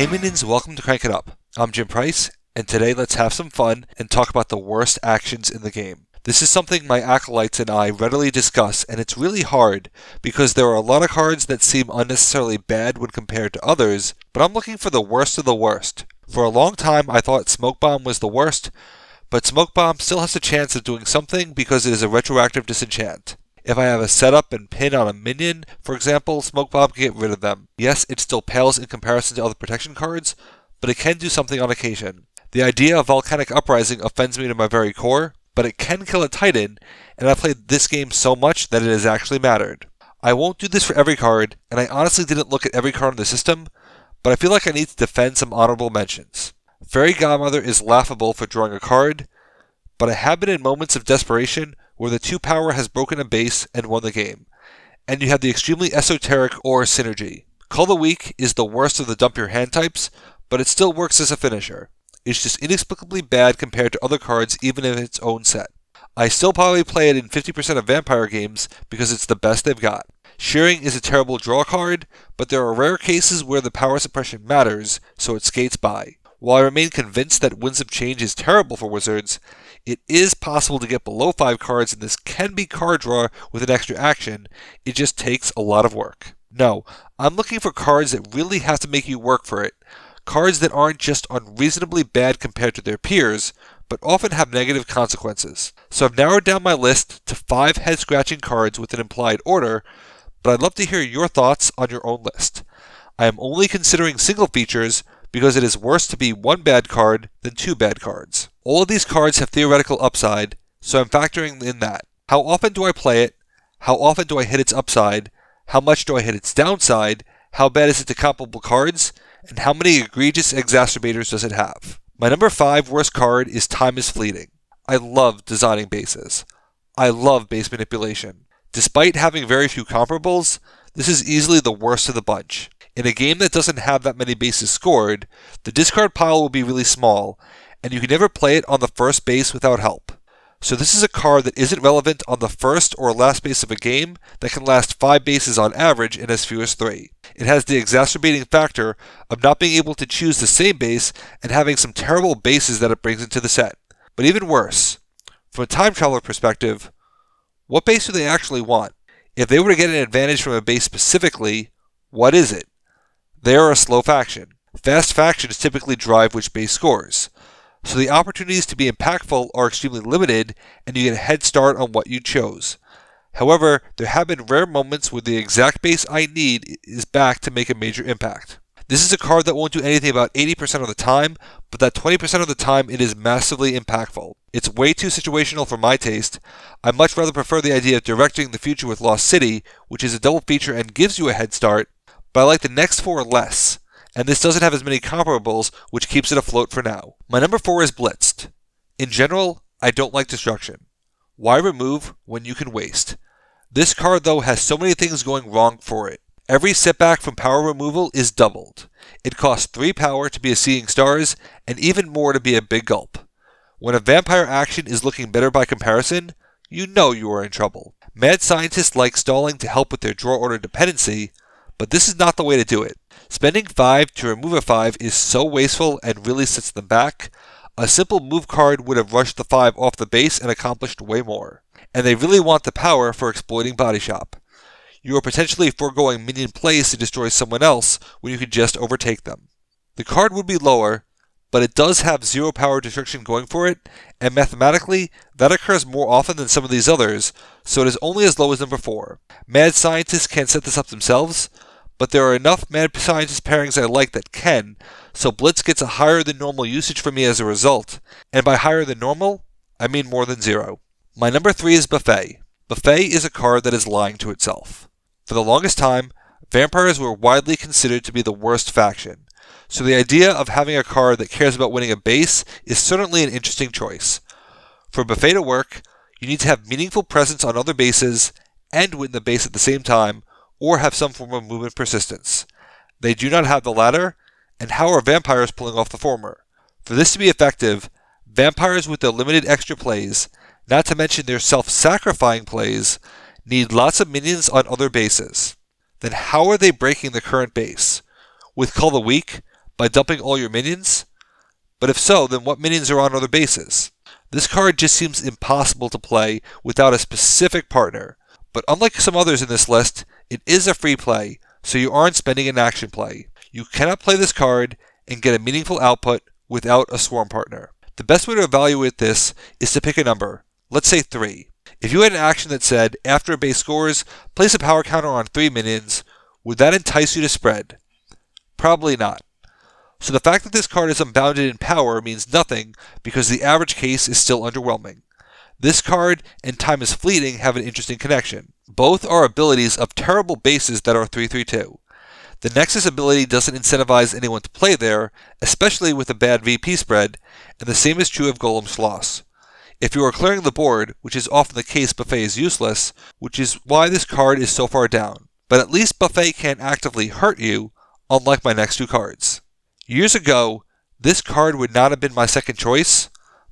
Hey minions, welcome to Crank It Up. I'm Jim Price, and today let's have some fun and talk about the worst actions in the game. This is something my acolytes and I readily discuss, and it's really hard because there are a lot of cards that seem unnecessarily bad when compared to others, but I'm looking for the worst of the worst. For a long time I thought Smoke Bomb was the worst, but Smoke Bomb still has a chance of doing something because it is a retroactive disenchant. If I have a setup and pin on a minion, for example, Smoke Bomb can get rid of them. Yes, it still pales in comparison to other protection cards, but it can do something on occasion. The idea of Volcanic Uprising offends me to my very core, but it can kill a Titan, and I've played this game so much that it has actually mattered. I won't do this for every card, and I honestly didn't look at every card in the system, but I feel like I need to defend some honorable mentions. Fairy Godmother is laughable for drawing a card, but I have been in moments of desperation where the 2 power has broken a base and won the game, and you have the extremely esoteric or synergy. Call the Weak is the worst of the dump your hand types, but it still works as a finisher. It's just inexplicably bad compared to other cards even in its own set. I still probably play it in 50% of Vampire games because it's the best they've got. Shearing is a terrible draw card, but there are rare cases where the power suppression matters, so it skates by. While I remain convinced that Winds of Change is terrible for Wizards, it is possible to get below 5 cards, and this can be card draw with an extra action. It just takes a lot of work. No, I'm looking for cards that really have to make you work for it. Cards that aren't just unreasonably bad compared to their peers, but often have negative consequences. So I've narrowed down my list to 5 head-scratching cards with an implied order, but I'd love to hear your thoughts on your own list. I am only considering single features because it is worse to be 1 bad card than 2 bad cards. All of these cards have theoretical upside, so I'm factoring in that. How often do I play it? How often do I hit its upside? How much do I hit its downside? How bad is it to comparable cards? And how many egregious exacerbators does it have? My number 5 worst card is Time is Fleeting. I love designing bases. I love base manipulation. Despite having very few comparables, this is easily the worst of the bunch. In a game that doesn't have that many bases scored, the discard pile will be really small, and you can never play it on the first base without help. So this is a card that isn't relevant on the first or last base of a game that can last 5 bases on average in as few as 3. It has the exacerbating factor of not being able to choose the same base and having some terrible bases that it brings into the set. But even worse, from a time traveler perspective, what base do they actually want? If they were to get an advantage from a base specifically, what is it? They are a slow faction. Fast factions typically drive which base scores. So the opportunities to be impactful are extremely limited, and you get a head start on what you chose. However, there have been rare moments where the exact base I need is back to make a major impact. This is a card that won't do anything about 80% of the time, but that 20% of the time it is massively impactful. It's way too situational for my taste. I much rather prefer the idea of directing the future with Lost City, which is a double feature and gives you a head start, but I like the next 4 less, and this doesn't have as many comparables, which keeps it afloat for now. My number 4 is Blitzed. In general, I don't like destruction. Why remove when you can waste? This card though has so many things going wrong for it. Every setback from power removal is doubled. It costs 3 power to be a Seeing Stars, and even more to be a Big Gulp. When a vampire action is looking better by comparison, you know you are in trouble. Mad scientists like stalling to help with their draw order dependency, but this is not the way to do it. Spending 5 to remove a 5 is so wasteful and really sets them back. A simple move card would have rushed the 5 off the base and accomplished way more. And they really want the power for exploiting Body Shop. You are potentially foregoing minion plays to destroy someone else when you could just overtake them. The card would be lower, but it does have 0 power destruction going for it, and mathematically, that occurs more often than some of these others, so it is only as low as number 4. Mad scientists can't set this up themselves, but there are enough Mad Scientist pairings I like that can, so Blitz gets a higher than normal usage from me as a result, and by higher than normal, I mean more than 0. My number 3 is Buffet. Buffet is a card that is lying to itself. For the longest time, vampires were widely considered to be the worst faction, so the idea of having a card that cares about winning a base is certainly an interesting choice. For Buffet to work, you need to have meaningful presence on other bases, and win the base at the same time, or have some form of movement persistence. They do not have the latter, and how are vampires pulling off the former? For this to be effective, vampires with their limited extra plays, not to mention their self-sacrificing plays, need lots of minions on other bases. Then how are they breaking the current base? With Call the Weak, By dumping all your minions? But if so, then what minions are on other bases? This card just seems impossible to play without a specific partner. But unlike some others in this list, it is a free play, so you aren't spending an action play. You cannot play this card and get a meaningful output without a swarm partner. The best way to evaluate this is to pick a number. Let's say 3. If you had an action that said, after a base scores, place a power counter on 3 minions, would that entice you to spread? Probably not. So the fact that this card is unbounded in power means nothing because the average case is still underwhelming. This card and Time is Fleeting have an interesting connection. Both are abilities of terrible bases that are 3/3/2. The Nexus ability doesn't incentivize anyone to play there, especially with a bad VP spread, and the same is true of Golem Schloss. If you are clearing the board, which is often the case, Buffet is useless, which is why this card is so far down. But at least Buffet can't actively hurt you, unlike my next 2 cards. Years ago, this card would not have been my second choice,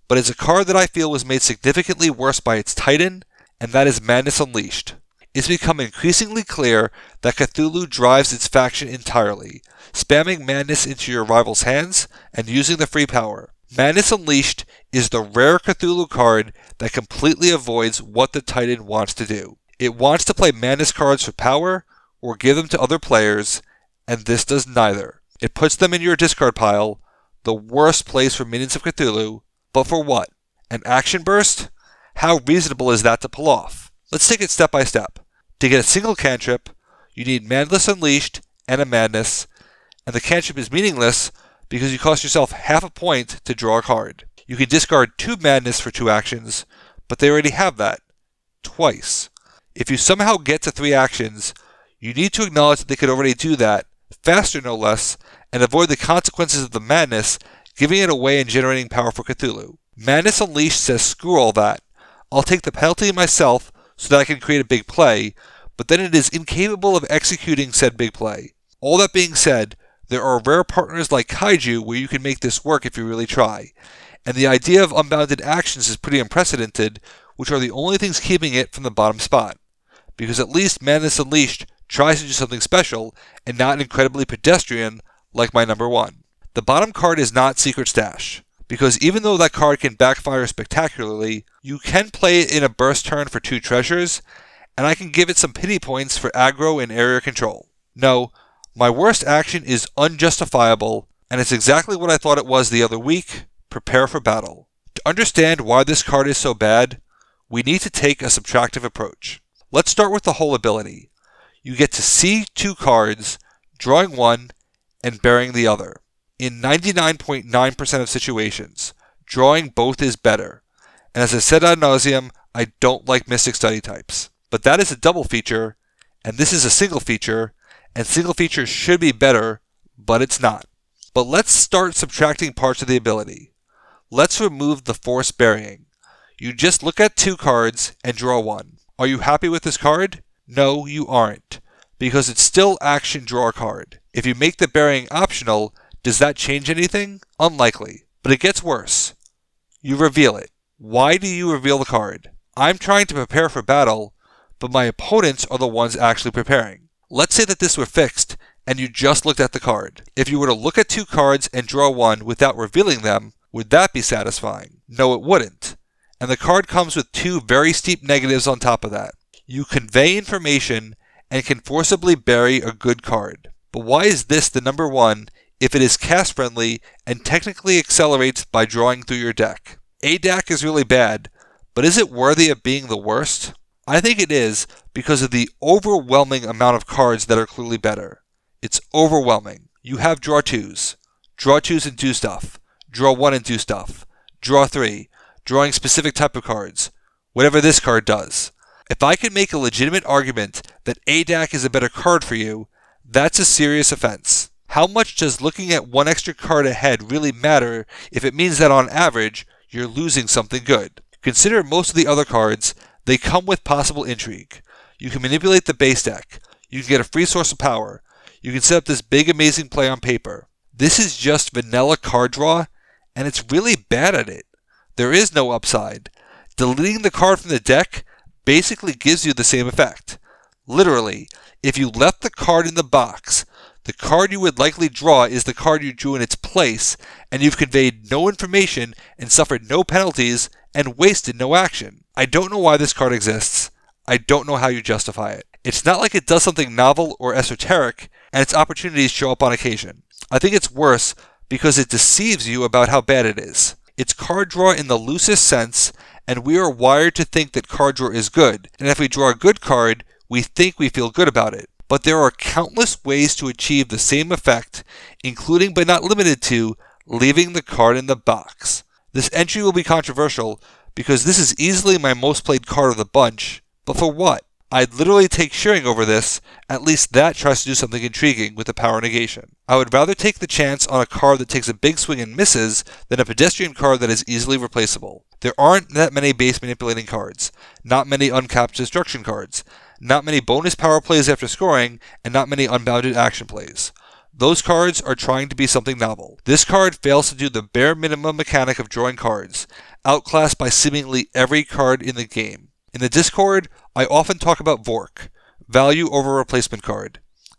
but it's a card that I feel was made significantly worse by its Titan, and that is Madness Unleashed. It's become increasingly clear that Cthulhu drives its faction entirely, spamming Madness into your rival's hands and using the free power. Madness Unleashed is the rare Cthulhu card that completely avoids what the Titan wants to do. It wants to play Madness cards for power, or give them to other players, and this does neither. It puts them in your discard pile, the worst place for Minions of Cthulhu, but for what? An action burst? How reasonable is that to pull off? Let's take it step by step. To get a single cantrip, you need Madness Unleashed and a Madness, and the cantrip is meaningless because you cost yourself half a point to draw a card. You can discard 2 Madness for 2 actions, but they already have that. Twice. If you somehow get to 3 actions, you need to acknowledge that they could already do that, faster no less, and avoid the consequences of the Madness, giving it away and generating power for Cthulhu. Madness Unleashed says screw all that. I'll take the penalty myself so that I can create a big play, but then it is incapable of executing said big play. All that being said, there are rare partners like Kaiju where you can make this work if you really try, and the idea of unbounded actions is pretty unprecedented, which are the only things keeping it from the bottom spot, because at least Madness Unleashed tries to do something special and not incredibly pedestrian like my number 1. The bottom card is not Secret Stash, because even though that card can backfire spectacularly, you can play it in a burst turn for 2 treasures, and I can give it some pity points for aggro and area control. No, my worst action is unjustifiable, and it's exactly what I thought it was the other week: prepare for battle. To understand why this card is so bad, we need to take a subtractive approach. Let's start with the whole ability. You get to see 2 cards, drawing 1, and burying the other. In 99.9% of situations, drawing both is better. And as I said ad nauseum, I don't like Mystic Study types. But that is a double feature, and this is a single feature, and single features should be better, but it's not. But let's start subtracting parts of the ability. Let's remove the force burying. You just look at 2 cards and draw 1. Are you happy with this card? No, you aren't, because it's still action draw card. If you make the burying optional, does that change anything? Unlikely. But it gets worse. You reveal it. Why do you reveal the card? I'm trying to prepare for battle, but my opponents are the ones actually preparing. Let's say that this were fixed, and you just looked at the card. If you were to look at 2 cards and draw 1 without revealing them, would that be satisfying? No, it wouldn't. And the card comes with 2 very steep negatives on top of that. You convey information and can forcibly bury a good card. But why is this the number 1 if it is cast friendly and technically accelerates by drawing through your deck? ADAC is really bad, but is it worthy of being the worst? I think it is because of the overwhelming amount of cards that are clearly better. It's overwhelming. You have draw 2s. Draw 2s and do stuff. Draw 1 and do stuff. Draw 3. Drawing specific type of cards. Whatever this card does. If I can make a legitimate argument that ADAC is a better card for you, that's a serious offense. How much does looking at 1 extra card ahead really matter if it means that on average, you're losing something good? Consider most of the other cards, they come with possible intrigue. You can manipulate the base deck. You can get a free source of power. You can set up this big amazing play on paper. This is just vanilla card draw, and it's really bad at it. There is no upside. Deleting the card from the deck basically gives you the same effect. Literally, if you left the card in the box, The card you would likely draw is the card you drew in its place, and you've conveyed no information and suffered no penalties and wasted no action. I don't know why this card exists. I don't know how you justify it. It's not like it does something novel or esoteric, and its opportunities show up on occasion. I think it's worse because it deceives you about how bad it is. It's card draw in the loosest sense, and we are wired to think that card draw is good, and if we draw a good card, we think we feel good about it. But there are countless ways to achieve the same effect, including but not limited to leaving the card in the box. This entry will be controversial because this is easily my most played card of the bunch, but for what? I'd literally take shearing over this. At least that tries to do something intriguing with the power negation. I would rather take the chance on a card that takes a big swing and misses than a pedestrian card that is easily replaceable. There aren't that many base manipulating cards, not many uncapped destruction cards, not many bonus power plays after scoring, and not many unbounded action plays. Those cards are trying to be something novel. This card fails to do the bare minimum mechanic of drawing cards, outclassed by seemingly every card in the game. In the Discord, I often talk about VORC, value over replacement card.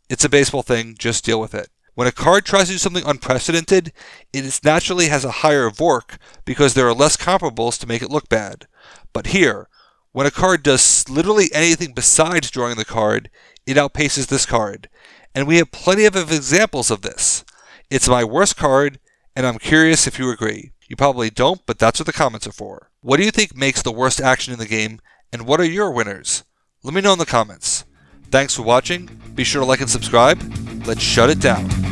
It's a baseball thing, just deal with it. When a card tries to do something unprecedented, it naturally has a higher VORC because there are less comparables to make it look bad. But here, when a card does literally anything besides drawing the card, it outpaces this card. And we have plenty of examples of this. It's my worst card, and I'm curious if you agree. You probably don't, but that's what the comments are for. What do you think makes the worst action in the game, and what are your winners? Let me know in the comments. Thanks for watching. Be sure to like and subscribe. Let's shut it down.